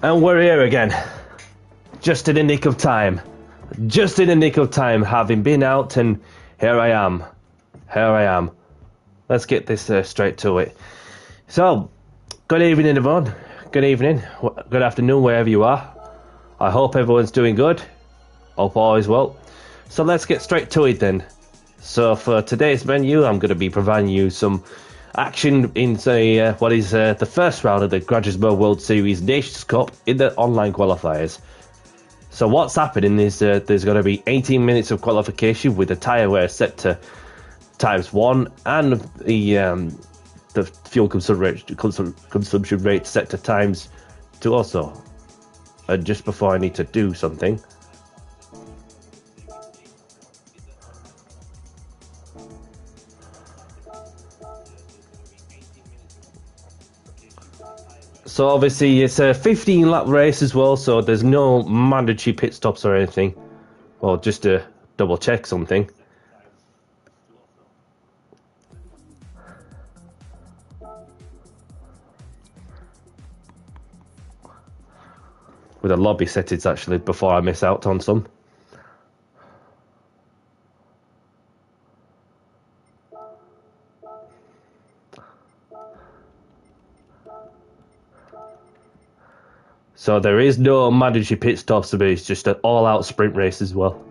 And we're here again. Just in the nick of time. Just in the nick of time, having been out, and here I am. Here I am. Let's get this straight to it. So, good evening everyone. Good evening. Good afternoon, wherever you are. I hope everyone's doing good. Hope all is well. So let's get straight to it then. So for today's menu, I'm going to be providing you some action in what is the first round of the Gran Turismo World Series Nations Cup in the online qualifiers. So what's happening is there's going to be 18 minutes of qualification with the tyre wear set to ×1 and the fuel consumption rate set to ×2 also. And just before I need to do something, so obviously it's a 15 lap race as well, so there's no mandatory pit stops or anything. Well, just to double check something. With a lobby settings actually before I miss out on some. So there is no mandatory pit stops, but it's just an all-out sprint race as well.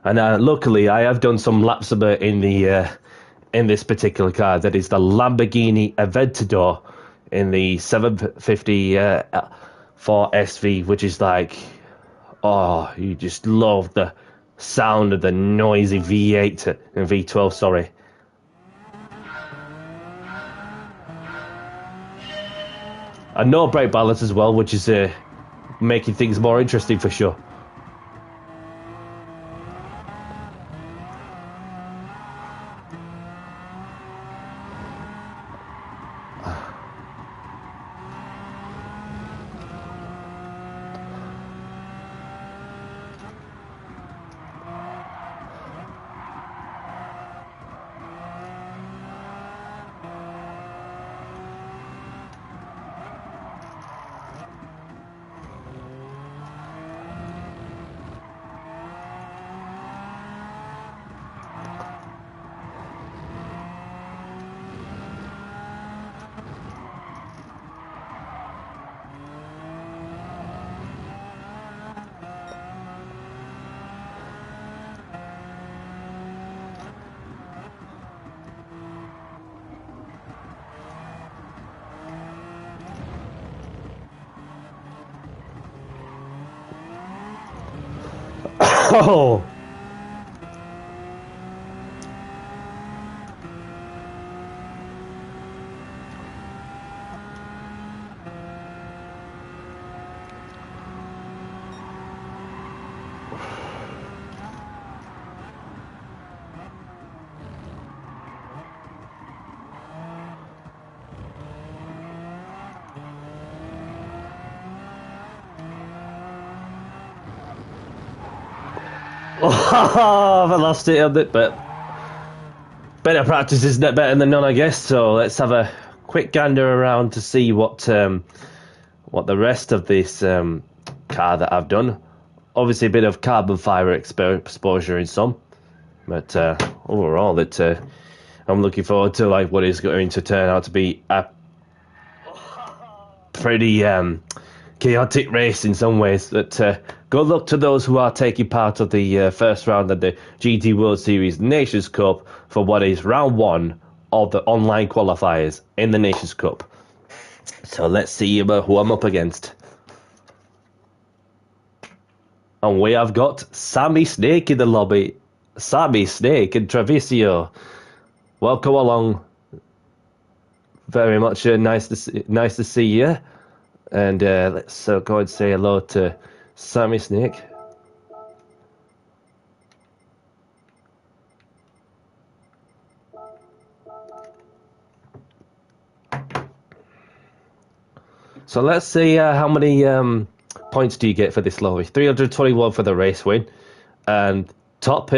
And luckily, I have done some laps of it in this particular car. That is the Lamborghini Aventador in the 750 for SV, which is like, oh, you just love the sound of the noisy V8 and V12. Sorry. And no brake balance as well, which is making things more interesting for sure. Oh! Oh, I lost it a bit, but better practice is better than none, I guess. So let's have a quick gander around to see what the rest of this car that I've done. Obviously, a bit of carbon fibre exposure in some, but overall, I'm looking forward to like what is going to turn out to be a pretty chaotic race in some ways. But good luck to those who are taking part of the first round of the GT World Series Nations Cup for what is round 1 of the online qualifiers in the Nations Cup. So let's see who I'm up against. And we have got Sammy Snake in the lobby. Sammy Snake and Travisio. Welcome along. Very much nice to see you. And let's go and say hello to Sammy Snake. So let's see how many points do you get for this lorry. 321 for the race win. And top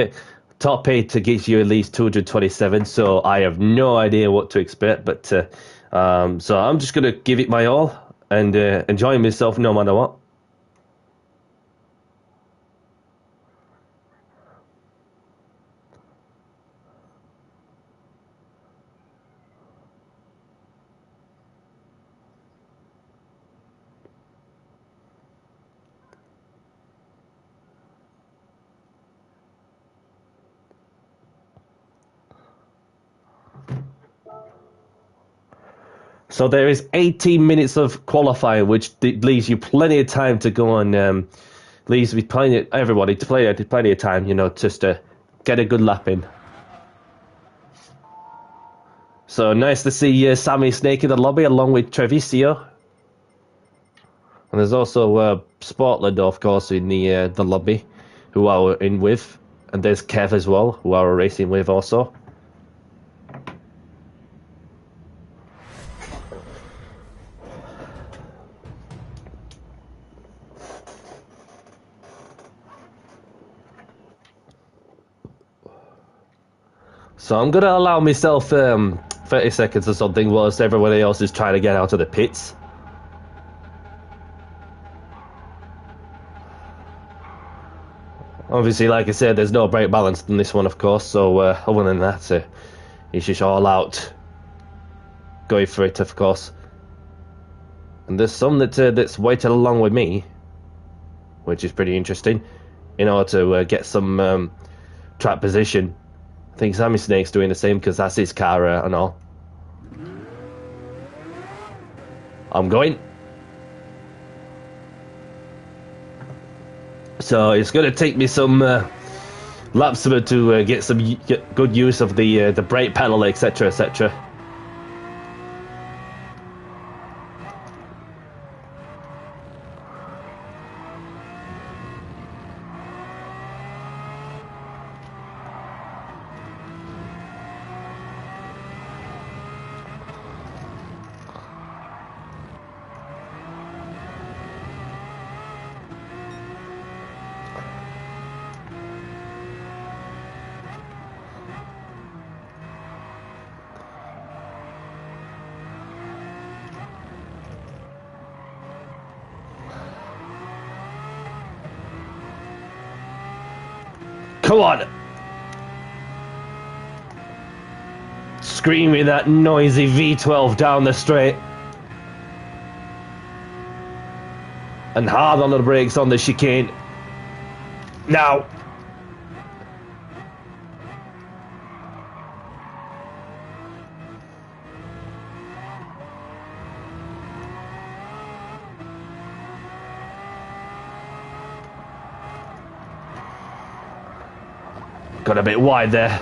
top 8 gives you at least 227, so I have no idea what to expect, but so I'm just going to give it my all and enjoy myself no matter what. So there is 18 minutes of qualifying, which leaves you plenty of time to go and leaves me plenty everybody to play plenty of time, you know, just to get a good lap in. So nice to see Sammy Snake in the lobby along with Treviso, and there's also Sportland, of course, in the lobby, who I were in with, and there's Kev as well, who I were racing with also. So I'm gonna allow myself 30 seconds or something whilst everybody else is trying to get out of the pits. Obviously, like I said, there's no brake balance in this one, of course, so other than that, it's just all out going for it, of course. And there's some that's waited along with me, which is pretty interesting, in order to get some track position. I think Sammy Snake's doing the same because that's his car and all. I'm going. So it's going to take me some laps to get some good use of the brake pedal, etc., etc. Come on! Screaming that noisy V12 down the straight. And hard on the brakes on the chicane. Now! Got a bit wide there.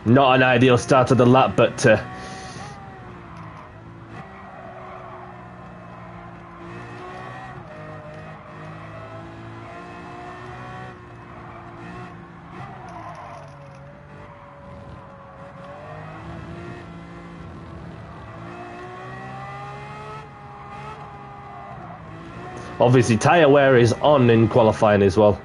Not an ideal start of the lap, but obviously tyre wear is on in qualifying as well.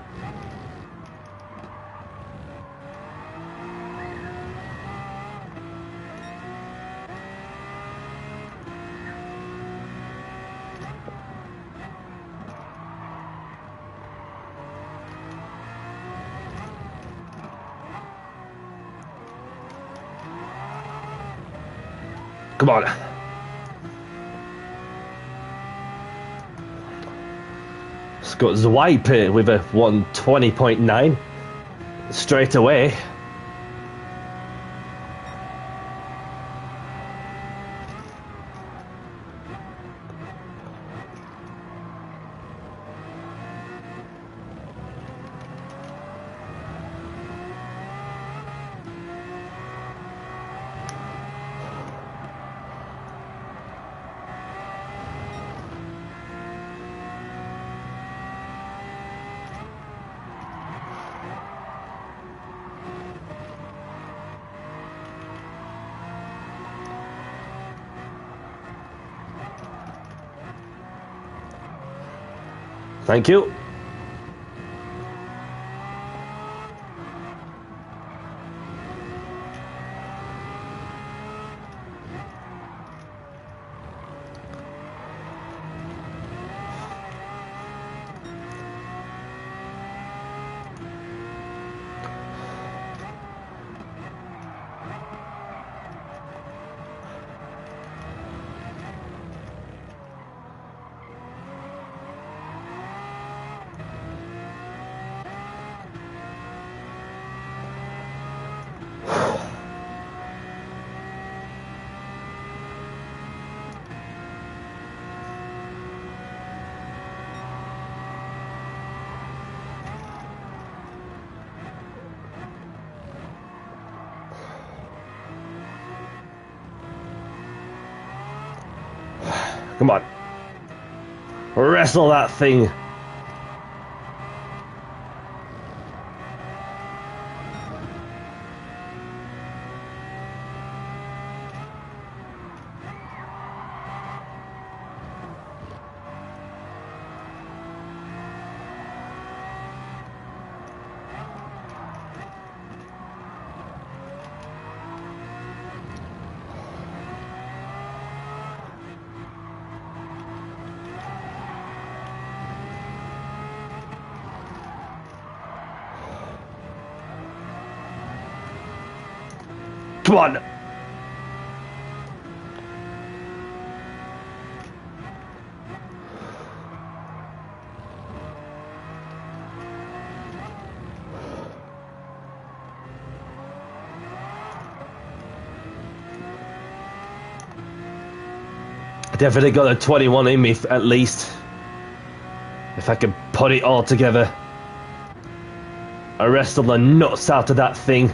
Come on. It's got Zwipe with a 120.9 straight away. Thank you. Come on. Wrestle that thing. Come on. Definitely got a 21 in me, at least. If I can put it all together. I wrestle the nuts out of that thing.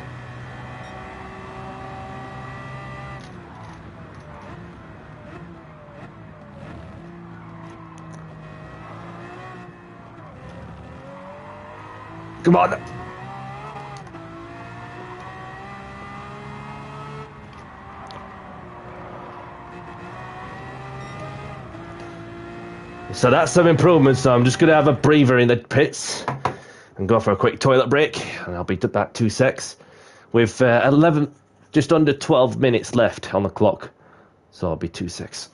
Come on. So that's some improvements. So I'm just going to have a breather in the pits and go for a quick toilet break. And I'll be back 2 secs. With 11, just under 12 minutes left on the clock. So I'll be 2 secs.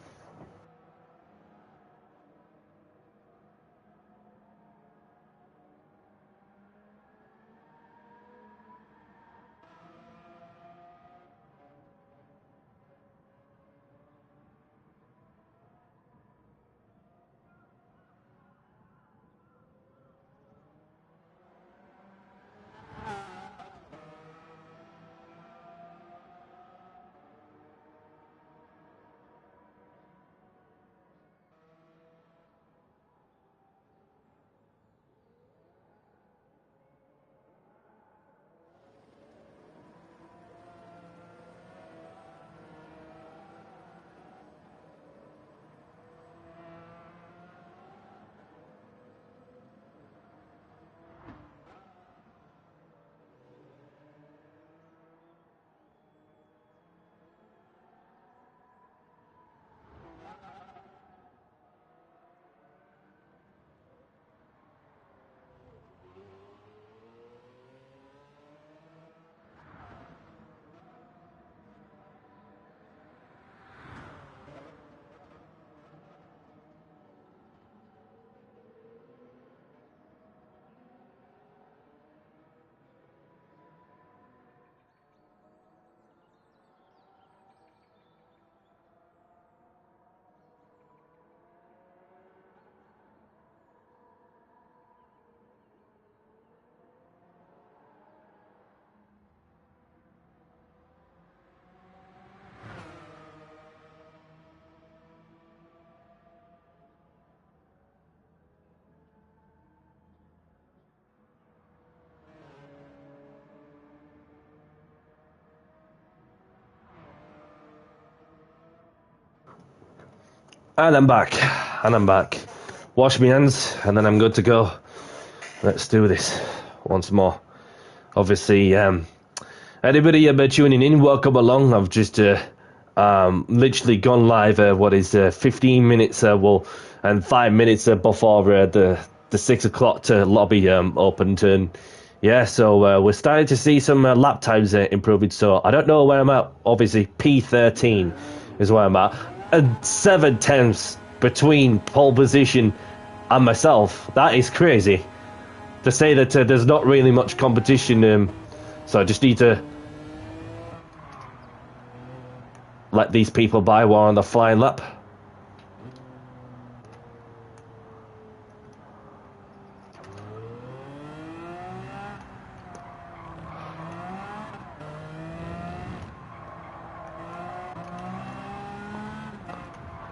And I'm back. And I'm back. Wash my hands, and then I'm good to go. Let's do this once more. Obviously, anybody tuning in, welcome along. I've just literally gone live, 15 minutes, and 5 minutes before the 6 o'clock to lobby opened. And yeah, so we're starting to see some lap times improving. So I don't know where I'm at. Obviously, P13 is where I'm at. And 7 tenths between pole position and myself. That is crazy. To say that there's not really much competition, so I just need to let these people by while on the flying lap.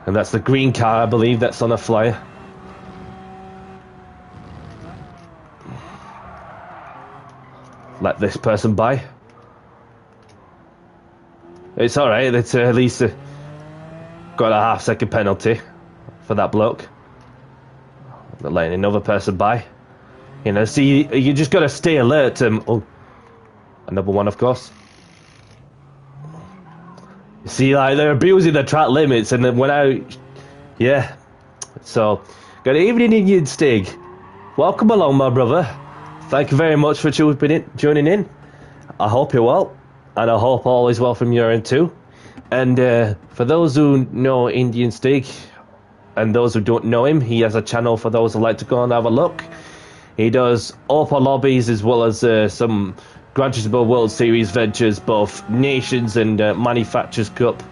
And that's the green car, I believe, that's on a flyer. Let this person by. It's alright, it's at least got a half-second penalty. for that bloke. Not letting another person by. You know, see, you just gotta stay alert. Oh, another one, of course. See, like, they're abusing the track limits, and then when I... Yeah. So, good evening, Indian Stig. Welcome along, my brother. Thank you very much for joining in. I hope you're well, and I hope all is well from your end too. And for those who know Indian Stig, and those who don't know him, he has a channel for those who like to go and have a look. He does open lobbies as well as some Gran Turismo World Series ventures, both Nations and Manufacturers Cup.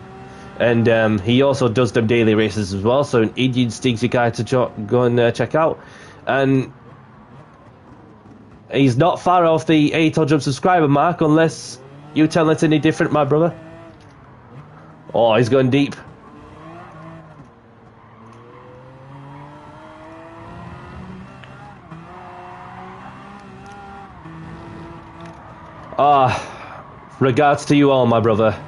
And he also does them daily races as well, so Indian Stig's a guy to go and check out. And he's not far off the 800 subscriber mark, unless you tell us any different, my brother. Oh, he's going deep. Regards to you all, my brother.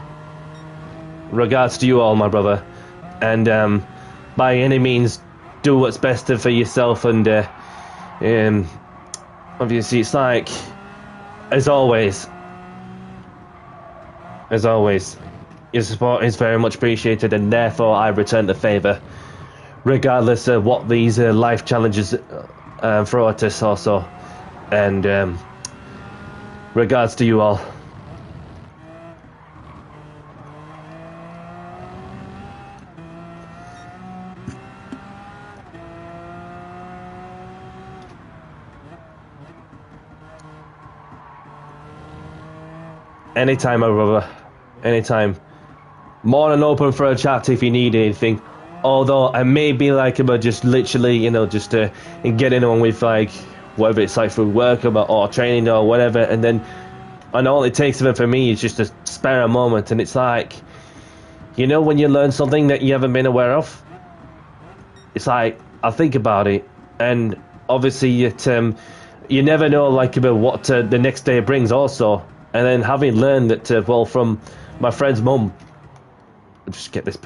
Regards to you all, my brother. And by any means, do what's best for yourself. And obviously, it's like, as always, your support is very much appreciated, and therefore I return the favour, regardless of what these life challenges throw at us also. And regards to you all. Anytime, my brother. Anytime. More than open for a chat if you need anything. Although I may be like about just literally, you know, just getting on with like whether it's like through work or training or whatever, and all it takes for me is just to spare a moment. And it's like, you know, when you learn something that you haven't been aware of, it's like I think about it, and obviously it you never know like about what the next day brings also. And then having learned that well, from my friend's mum, just get this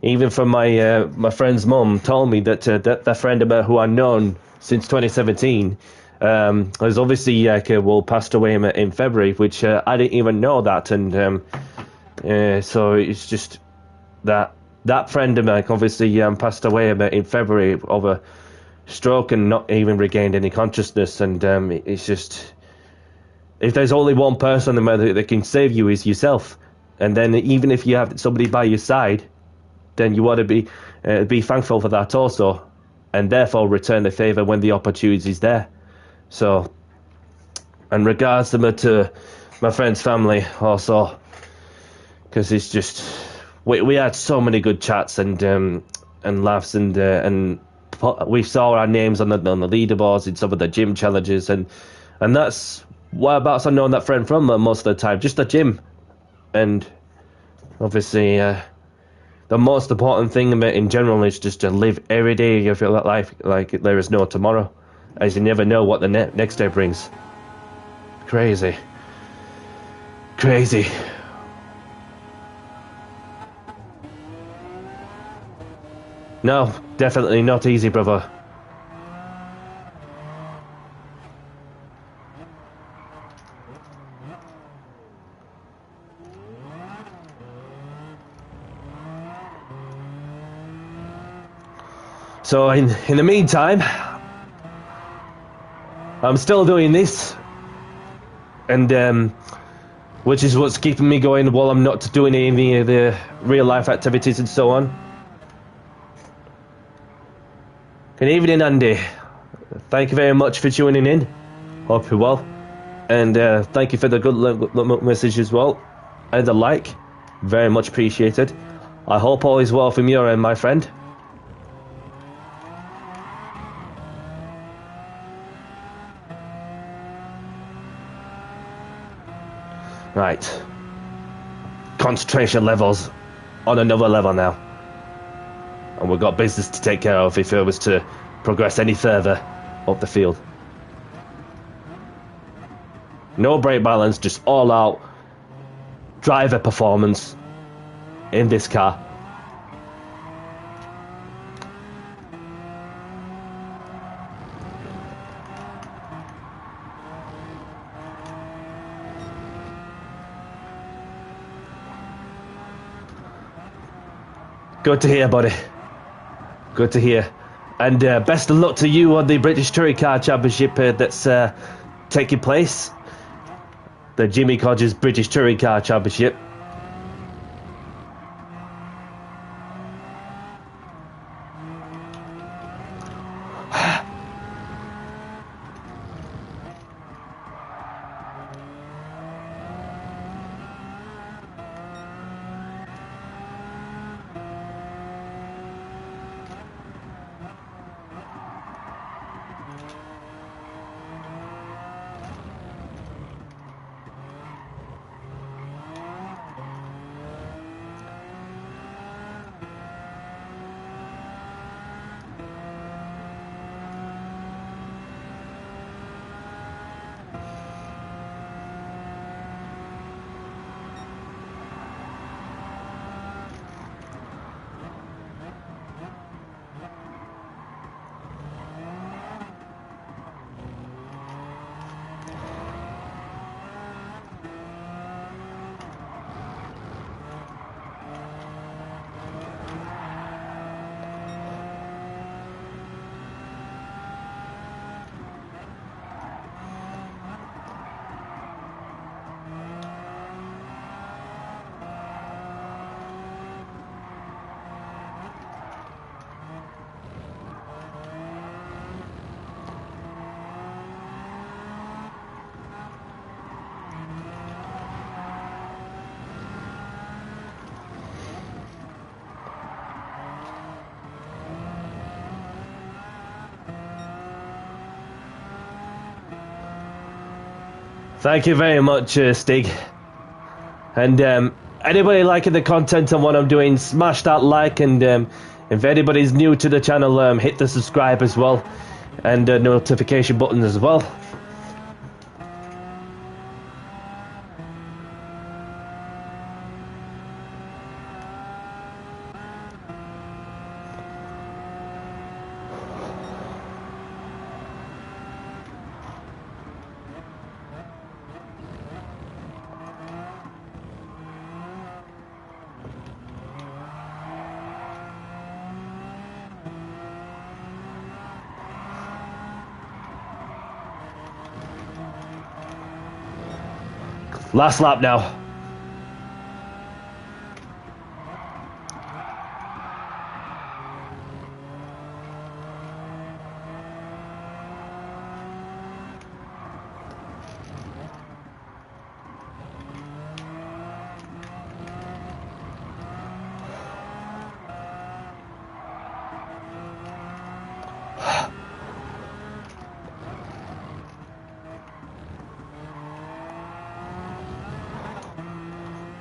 even from my friend's mum told me that that friend about who I've known since 2017 has obviously passed away in February, which I didn't even know that. And so it's just that friend of mine obviously passed away in February of a stroke and not even regained any consciousness. And it's just, if there's only one person that can save you, is yourself. And then even if you have somebody by your side, then you want to be thankful for that also, and therefore return the favour when the opportunity is there. So, in regards to my friend's family also, because it's just we had so many good chats and laughs, and we saw our names on the leaderboards in some of the gym challenges, and that's whereabouts I've known that friend from most of the time, just the gym. And obviously the most important thing about in general is just to live every day of your life like there is no tomorrow, as you never know what the next day brings. Crazy. No, definitely not easy, brother. So in the meantime, I'm still doing this, and which is what's keeping me going while I'm not doing any of the real life activities and so on. Good evening, Andy. Thank you very much for tuning in. Hope you're well, and thank you for the good message as well, and the like. Very much appreciated. I hope all is well from your end, my friend. Right. Concentration levels on another level now. And we've got business to take care of if it was to progress any further up the field. No brake balance, just all out driver performance in this car. Good to hear, buddy. Good to hear. And best of luck to you on the British Touring Car Championship that's taking place. The Jimmy Codger's British Touring Car Championship. Thank you very much, Stig. And anybody liking the content and what I'm doing, smash that like, and if anybody's new to the channel, hit the subscribe as well, and notification button as well. Last lap now.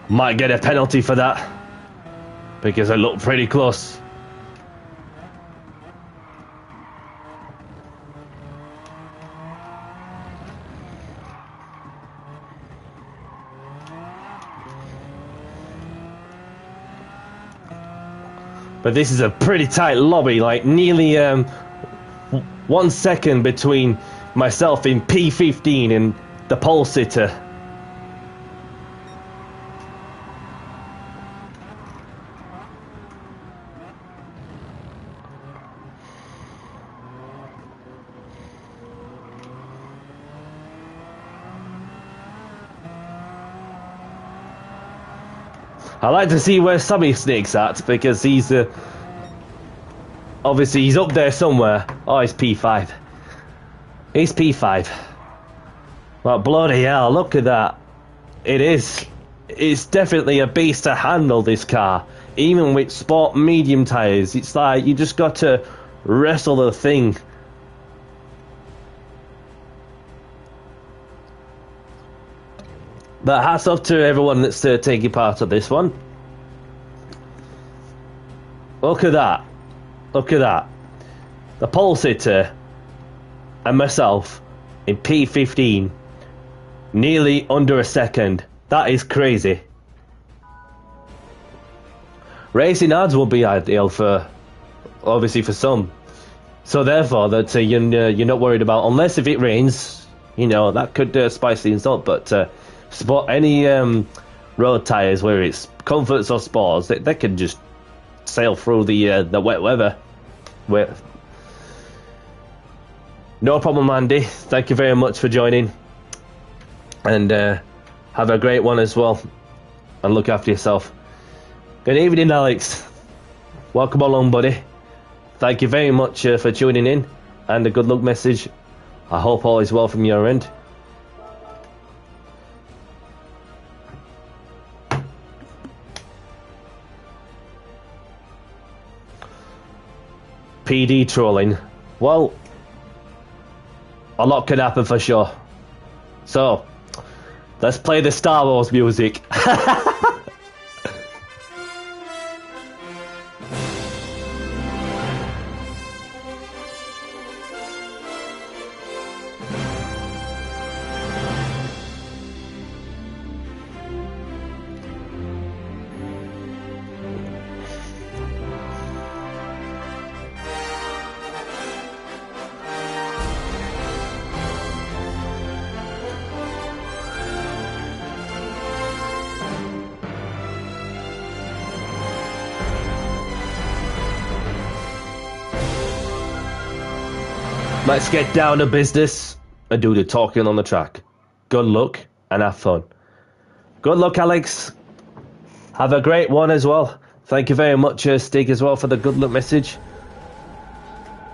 Might get a penalty for that, because I look pretty close. But this is a pretty tight lobby, like nearly 1 second between myself in P15 and the pole sitter. I like to see where Sammy Snake's at, because he's obviously he's up there somewhere. Oh, he's P5. He's P5. Well, bloody hell, look at that. It is. It's definitely a beast to handle, this car. Even with sport medium tyres. It's like you just got to wrestle the thing. But hats off to everyone that's taking part of this one. Look at that. Look at that. The pole sitter and myself in P15. Nearly under a second. That is crazy. Racing ads will be ideal for, obviously, for some. So therefore, that you're not worried about, unless if it rains, you know, that could spice things up. But sport any road tyres, whether it's comforts or sports, they can just sail through the wet weather. No problem, Andy. Thank you very much for joining. And have a great one as well. And look after yourself. Good evening, Alex. Welcome along, buddy. Thank you very much for tuning in. And a good luck message. I hope all is well from your end. PD trolling. Well, a lot could happen for sure. So, let's play the Star Wars music. Let's get down to business and do the talking on the track. Good luck and have fun. Good luck, Alex. Have a great one as well. Thank you very much, Stig, as well, for the good luck message.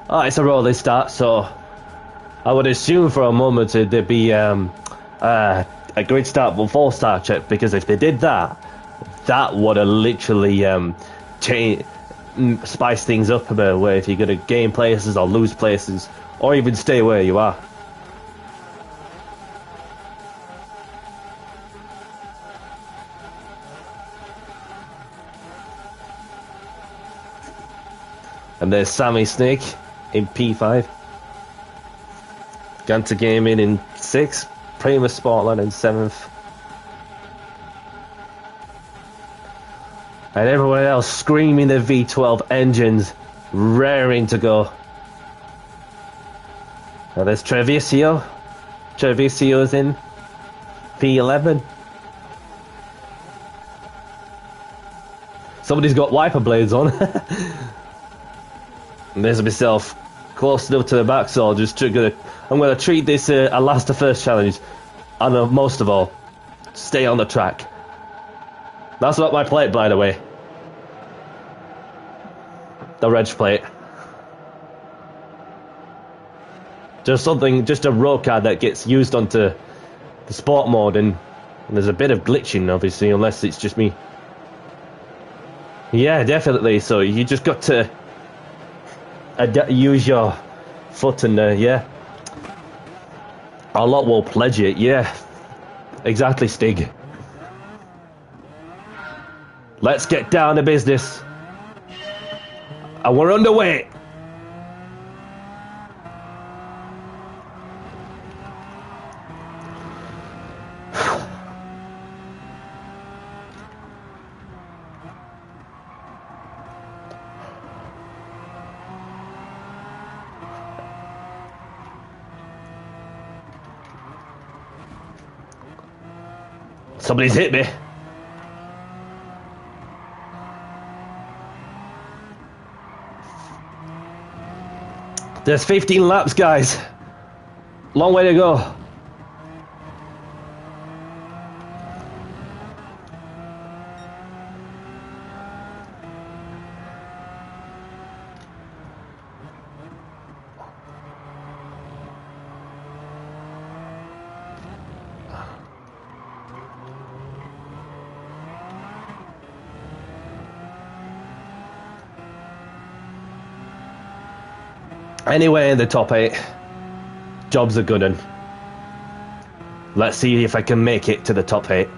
Oh, it's a rolling start, so I would assume for a moment there'd be a grid start before start check, because if they did that, that would have literally spice things up a bit, where if you're going to gain places or lose places, or even stay where you are. And there's Sammy Snake in P5. Ganta Gaming in 6th. Primus Sportland in 7th. And everyone else screaming their V12 engines, raring to go. Now there's Treviso. Treviso's in P11. Somebody's got wiper blades on. And there's myself close enough to the back, so I'm gonna treat this a last to first challenge. And most of all, stay on the track. That's not my plate, by the way. The reg plate. Just a road card that gets used onto the sport mode, and there's a bit of glitching, obviously, unless it's just me. Yeah, definitely. So you just got to use your foot, and yeah, a lot will pledge it. Yeah, exactly, Stig. Let's get down to business, and we're underway. Somebody's hit me. There's 15 laps, guys. Long way to go. Anyway, in the top 8, job's a good one. Let's see if I can make it to the top 8.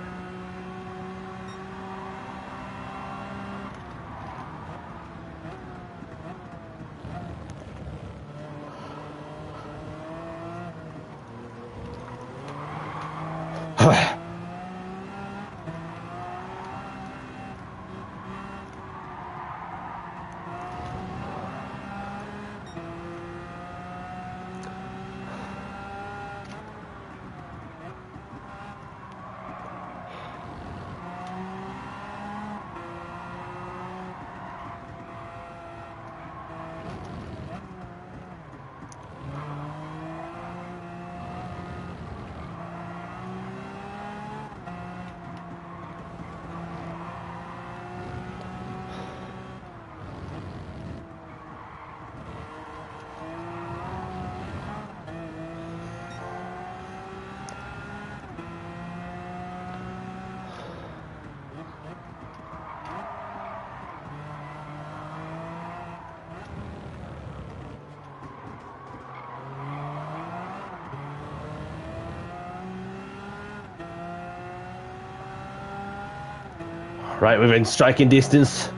Right within striking distance.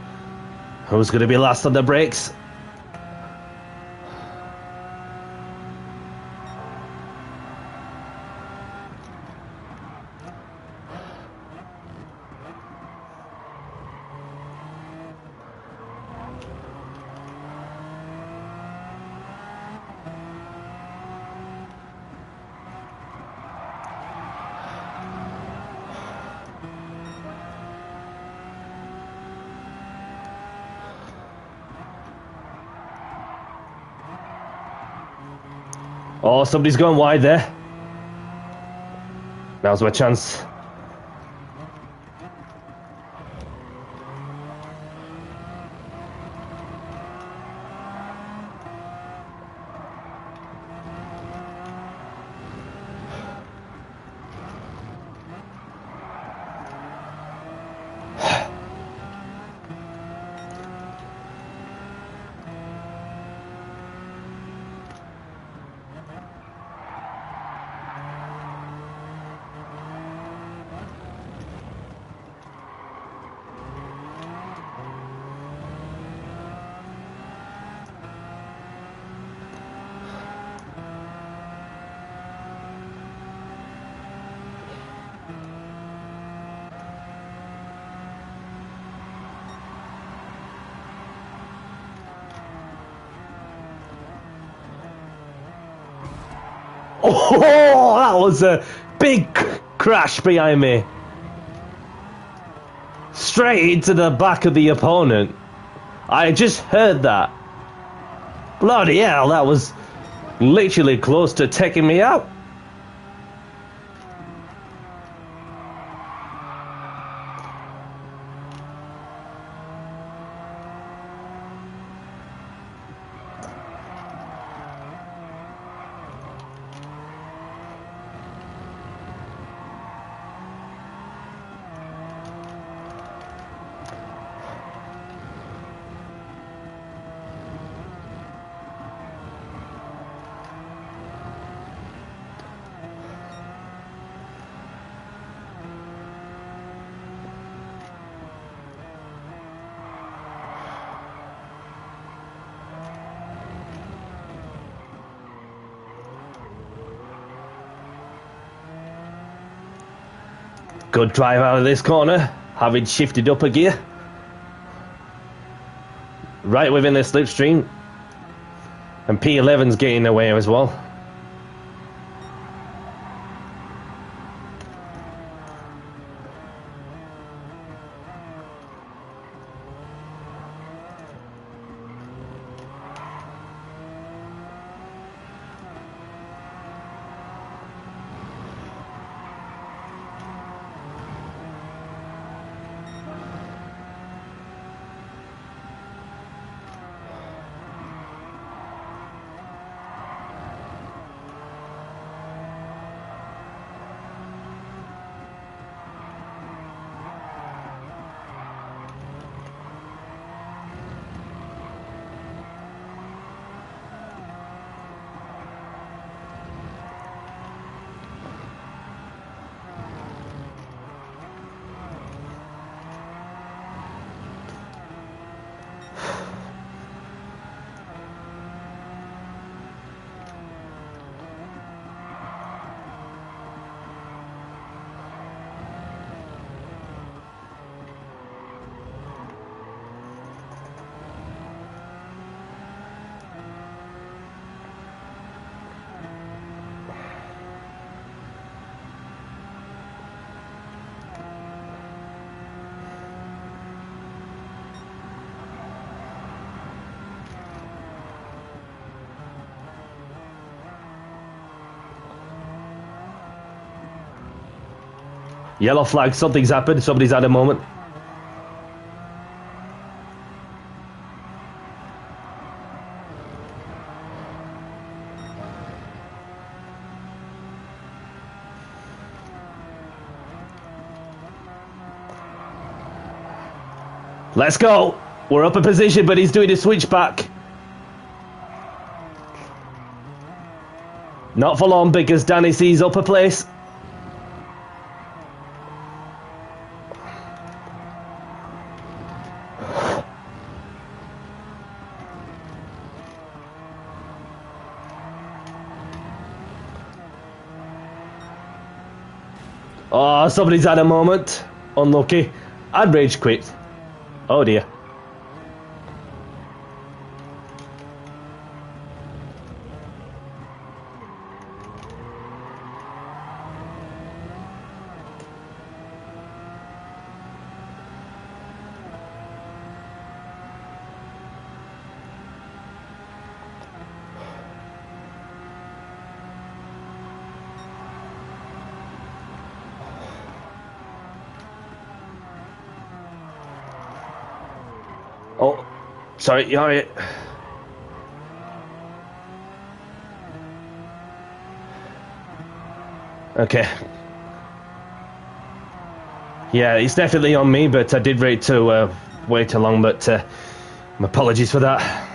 Who's going to be last on the brakes? Oh, somebody's going wide there. Now's my chance. Oh, that was a big crash behind me. Straight into the back of the opponent. I just heard that. Bloody hell, that was literally close to taking me out. Good drive out of this corner, having shifted up a gear. Right within the slipstream. And P11's getting away as well. Yellow flag, something's happened, somebody's had a moment. Let's go. We're up a position, but he's doing a switchback. Not for long because Danny sees up a place. Oh, somebody's had a moment. Unlucky. I'd rage quit. Oh dear. Oh, sorry, you're right. Okay. Yeah, it's definitely on me, but I did rate to way too long, but my apologies for that.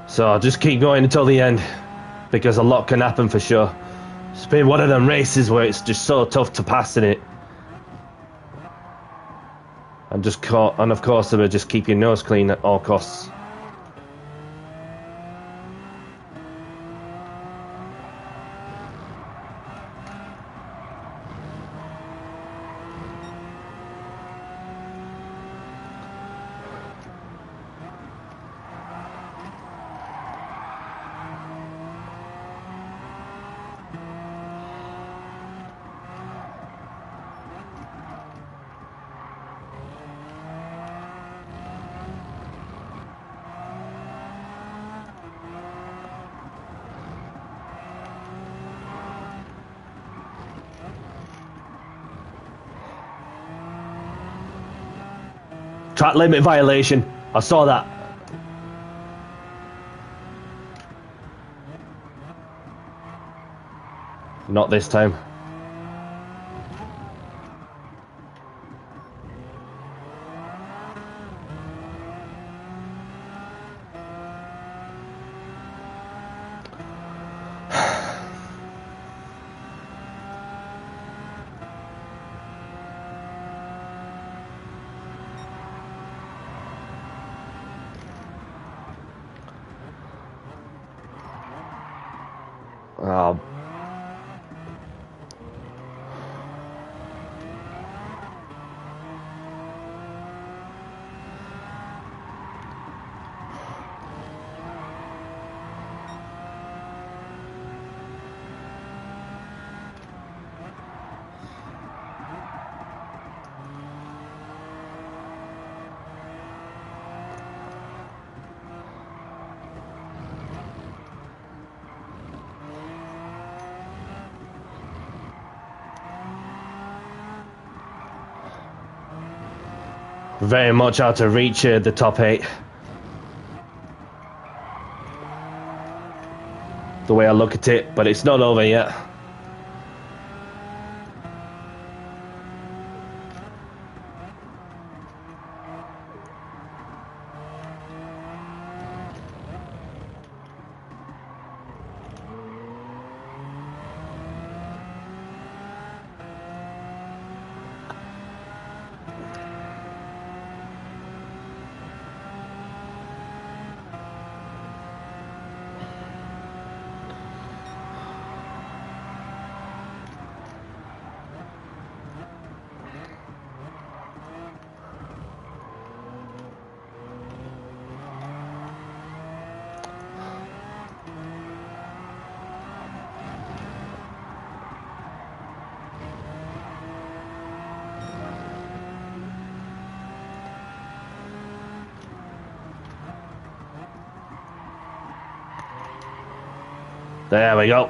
So I'll just keep going until the end, because a lot can happen for sure. It's been one of them races where it's just so tough to pass in it. And just caught, and of course, just keep your nose clean at all costs. Track limit violation. I saw that. Not this time. Oh. Very much out of reach, the top 8. The way I look at it, but it's not over yet. There we go.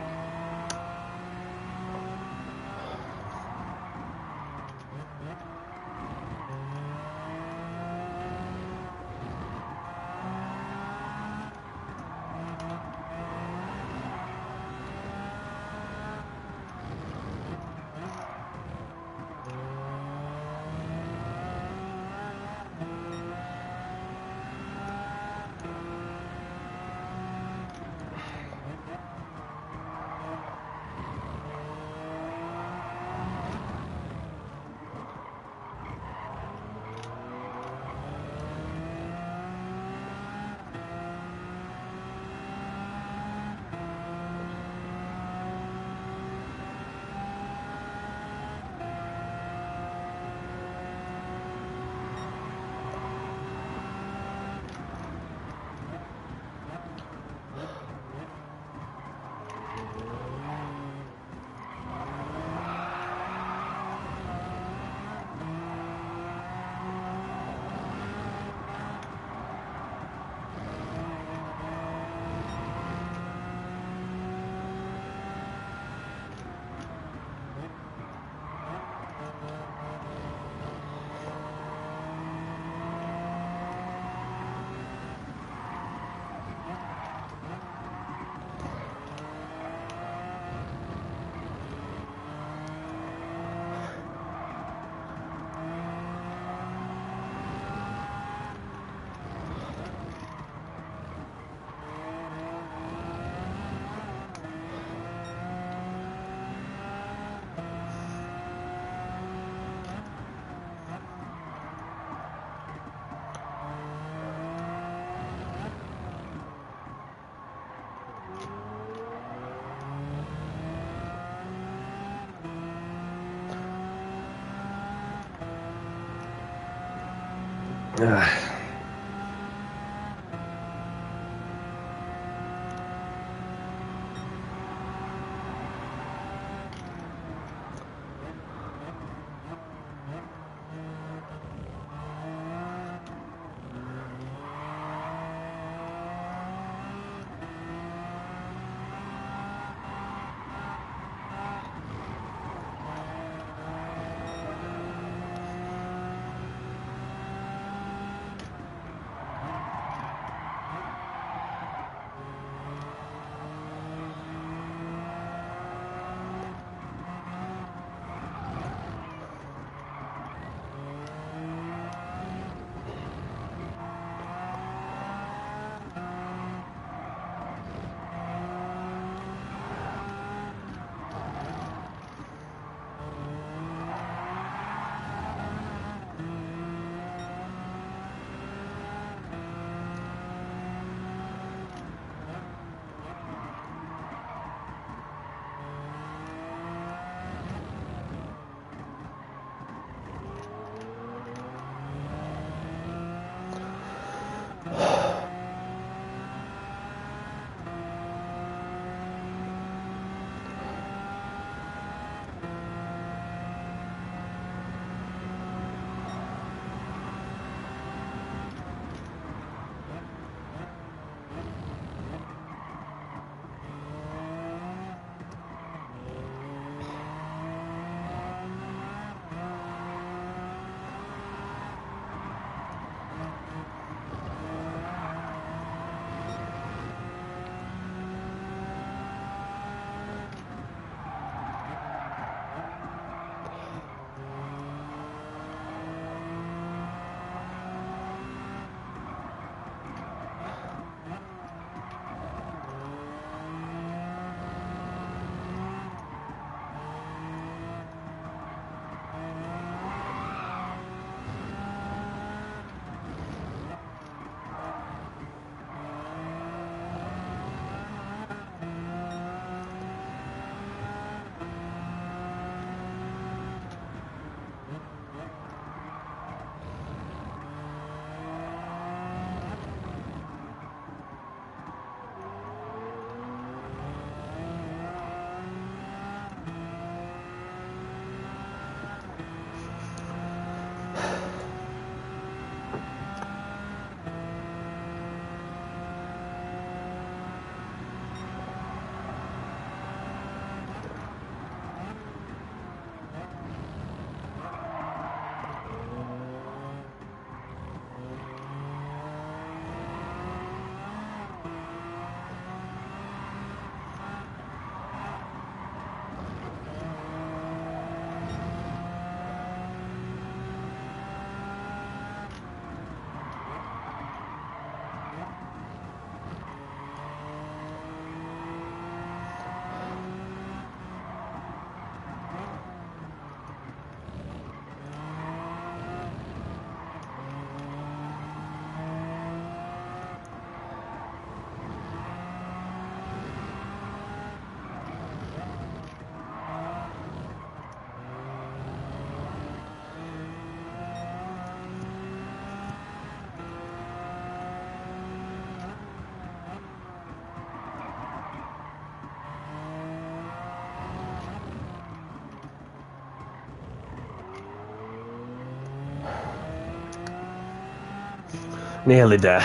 Nearly there.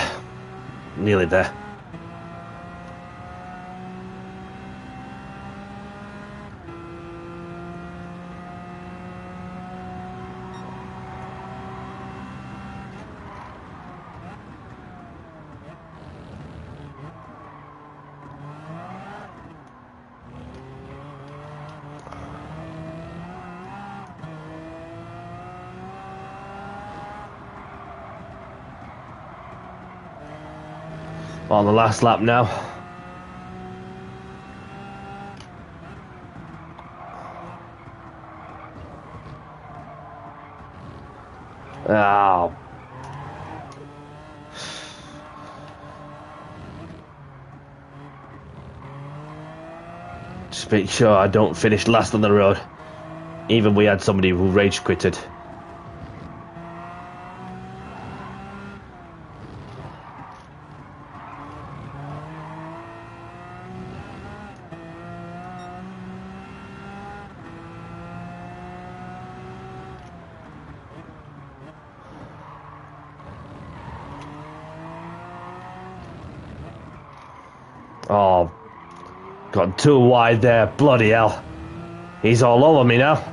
Nearly there. On the last lap now. Oh. Just make sure I don't finish last on the road. Even we had somebody who rage quitted. Oh, got too wide there. Bloody hell. He's all over me now.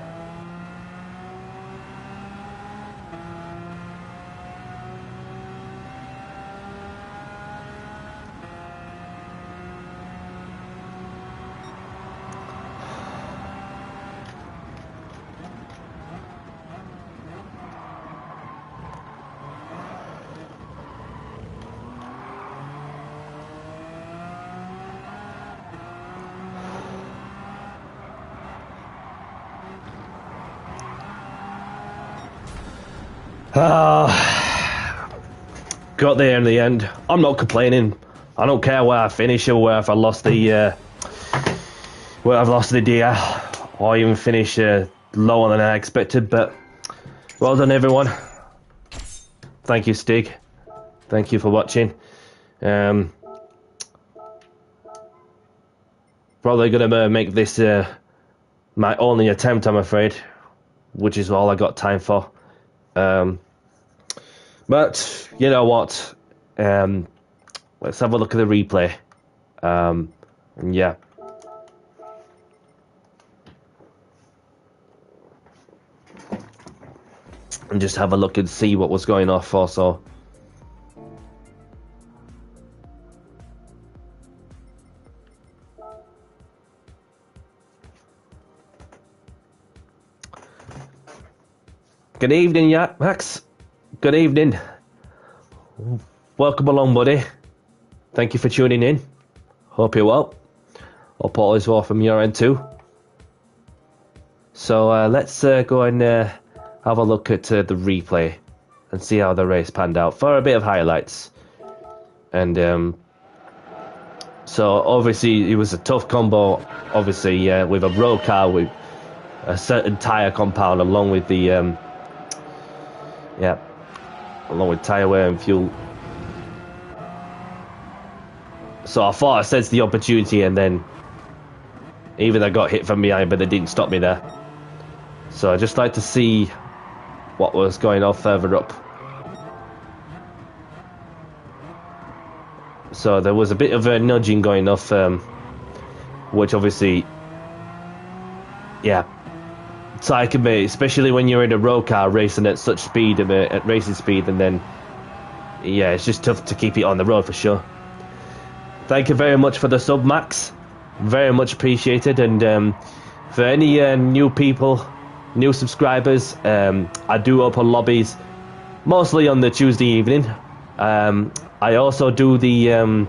Got there in the end. I'm not complaining. I don't care where I finish or where if I lost the where I've lost the DL or even finish lower than I expected. But well done, everyone. Thank you, Stig. Thank you for watching. Probably gonna make this my only attempt, I'm afraid, which is all I got time for. But you know what? Let's have a look at the replay. Yeah. And just have a look and see what was going off also. Good evening, Max. Good evening. Welcome along, buddy. Thank you for tuning in. Hope you're well. Hope all is well from your end too. So let's go and have a look at the replay and see how the race panned out for a bit of highlights. And so obviously it was a tough combo. Obviously with a road car with a certain tyre compound along with the along with tyre wear and fuel. So I thought I sensed the opportunity, and then even I got hit from behind, but they didn't stop me there. So I just like to see what was going on further up. So there was a bit of a nudging going off, which obviously, tyre can be, especially when you're in a road car racing at such speed, at racing speed, and then it's just tough to keep it on the road for sure. Thank you very much for the sub, Max. Very much appreciated. And for any new people, new subscribers, I do open lobbies mostly on the Tuesday evening. I also do the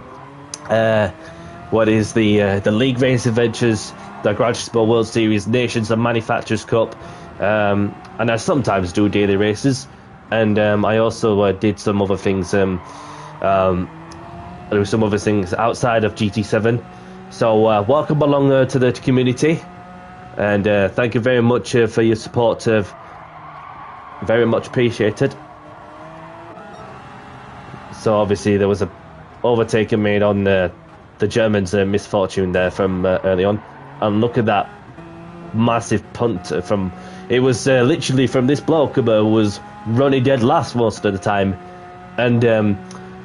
the League Race Adventures, the Garage Sport World Series, Nations and Manufacturers Cup, and I sometimes do daily races. And I also did some other things. There were some other things outside of GT7. So welcome along to the community, and thank you very much for your support. Very much appreciated. So obviously there was a overtaking made on the Germans' misfortune there from early on, and look at that massive punt from. It was literally from this bloke who was running dead last most of the time, And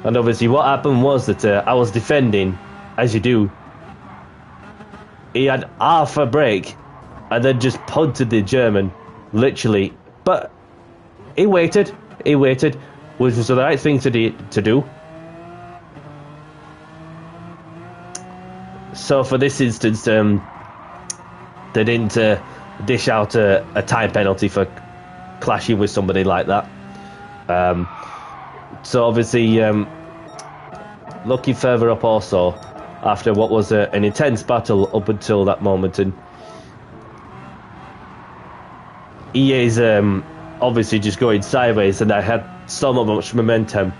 obviously what happened was that I was defending, as you do. He had half a break and then just punted the German, literally. But he waited, which was the right thing to do. So for this instance, they didn't dish out a time penalty for clashing with somebody like that. So obviously, looking further up also, after what was an intense battle up until that moment, and EA's obviously just going sideways, and I had so much momentum,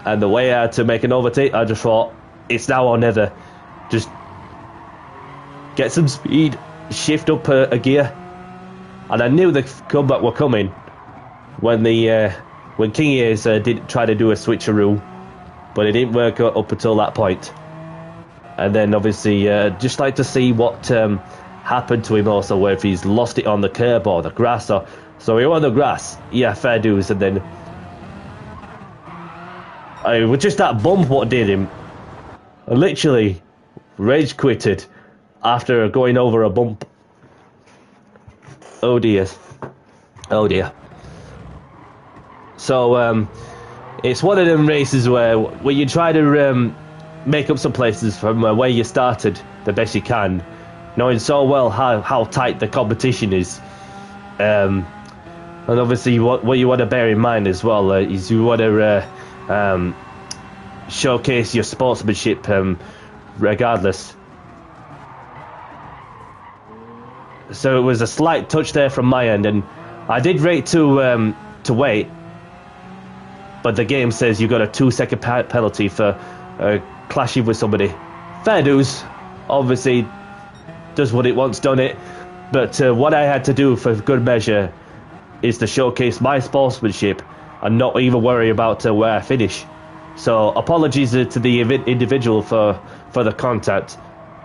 and the way I had to make an overtake, I just thought, it's now or never. Just get some speed, shift up a gear, and I knew the comeback were coming when King Ears did try to do a switcheroo, but it didn't work up until that point. And then obviously just like to see what happened to him also, where if he's lost it on the curb or the grass, or so he on the grass, yeah, fair dues. And then with just that bump what did him, I literally rage quitted after going over a bump. Oh dear. So it's one of them races where you try to make up some places from where you started the best you can, knowing so well how tight the competition is. And obviously what you want to bear in mind as well is you want to showcase your sportsmanship regardless. So it was a slight touch there from my end, and I did rate to wait, but the game says you got a 2-second penalty for clashing with somebody. Fair dues, obviously does what it wants, done it, but what I had to do for good measure is to showcase my sportsmanship and not even worry about where I finish. So apologies to the individual for the contact,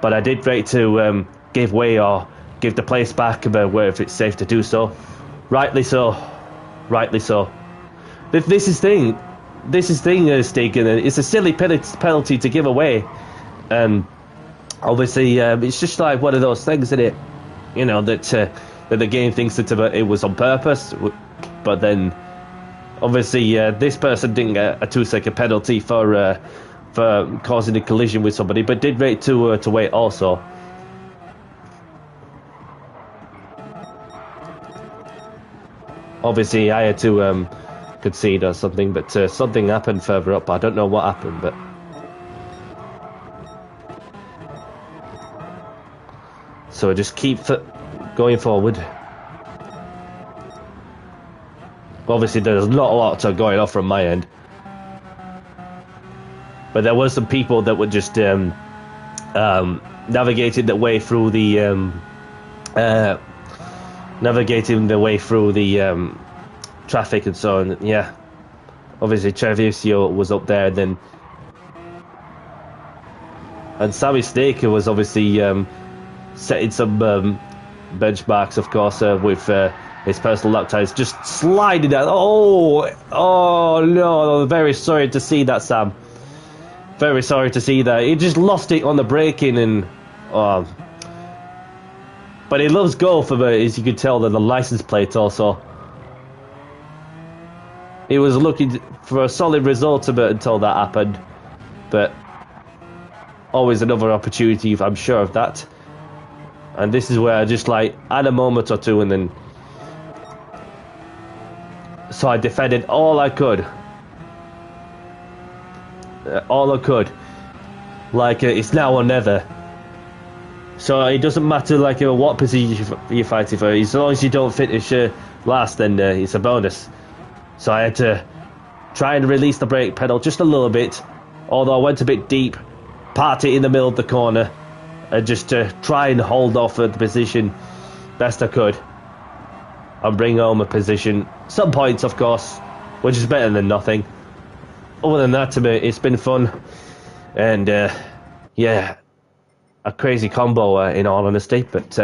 but I did rate to give way or give the place back where if it's safe to do so. Rightly so. This is thing, Stig, and it's a silly penalty to give away, and obviously it's just like one of those things, isn't it? You know that the game thinks that it was on purpose, but then obviously this person didn't get a 2-second penalty for causing a collision with somebody, but did rate to wait also. Obviously, I had to concede or something, but something happened further up. I don't know what happened, but so I just keep going forward. Obviously, there's not a lot going off from my end, but there were some people that were just navigating their way through the traffic and so on. Yeah, obviously Treviso was up there, and Sammy Snaker was obviously setting some benchmarks, of course, with his personal lap times, just sliding out. Oh no! Very sorry to see that, Sam. Very sorry to see that. He just lost it on the braking, and but he loves golf, as you could tell, the license plate also. He was looking for a solid result until that happened, but always another opportunity, I'm sure of that. And this is where I just had a moment or two, and then so I defended all I could. It's now or never. So it doesn't matter what position you're fighting for, as long as you don't finish last, then it's a bonus. So I had to try and release the brake pedal just a little bit, although I went a bit deep, parked it in the middle of the corner, and just to try and hold off the position best I could, and bring home a position. Some points, of course, which is better than nothing. Other than that, to me, it's been fun, and yeah, a crazy combo in all honesty. But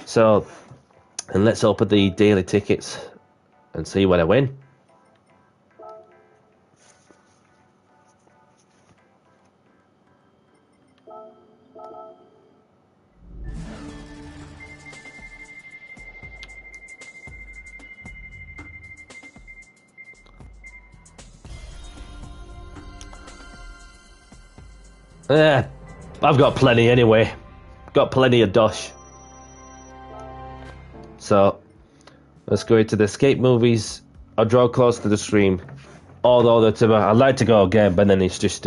so, and let's open the daily tickets and see what I win. I've got plenty anyway. Got plenty of dosh. So, let's go into the escape movies. I'll draw close to the stream. Although I'd like to go again, but then it's just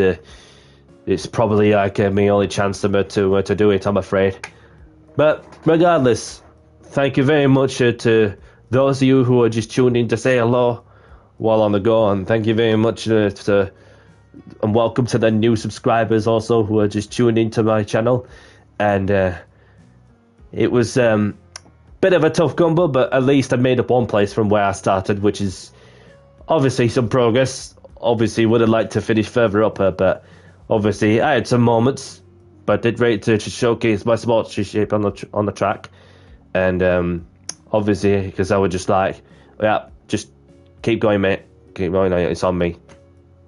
it's probably like my only chance to do it, I'm afraid. But regardless, thank you very much to those of you who are just tuned in to say hello while on the go, and thank you very much and welcome to the new subscribers also who are just tuned into my channel. And it was bit of a tough gumbo, but at least I made up one place from where I started, which is obviously some progress. Obviously would have liked to finish further up, but obviously I had some moments, but did great to showcase my sportsmanship on the track. And obviously, because I was just like, yeah, just keep going, mate, keep going, it's on me.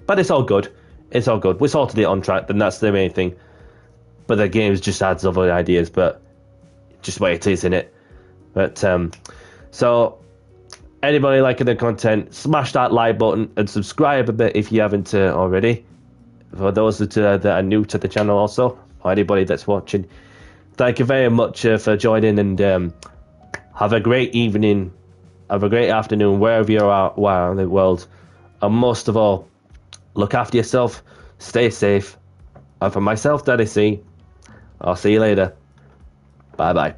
But it's all good, it's all good. We sorted it on track, then that's the main thing. But the game just adds other ideas, but just the way it is, innit? But so anybody liking the content, smash that like button and subscribe a bit if you haven't already. For those that are new to the channel also, or anybody that's watching, thank you very much for joining, and have a great evening, have a great afternoon wherever you are in the world, and most of all, look after yourself, stay safe, and for myself, Daddy C, I'll see you later. Bye bye.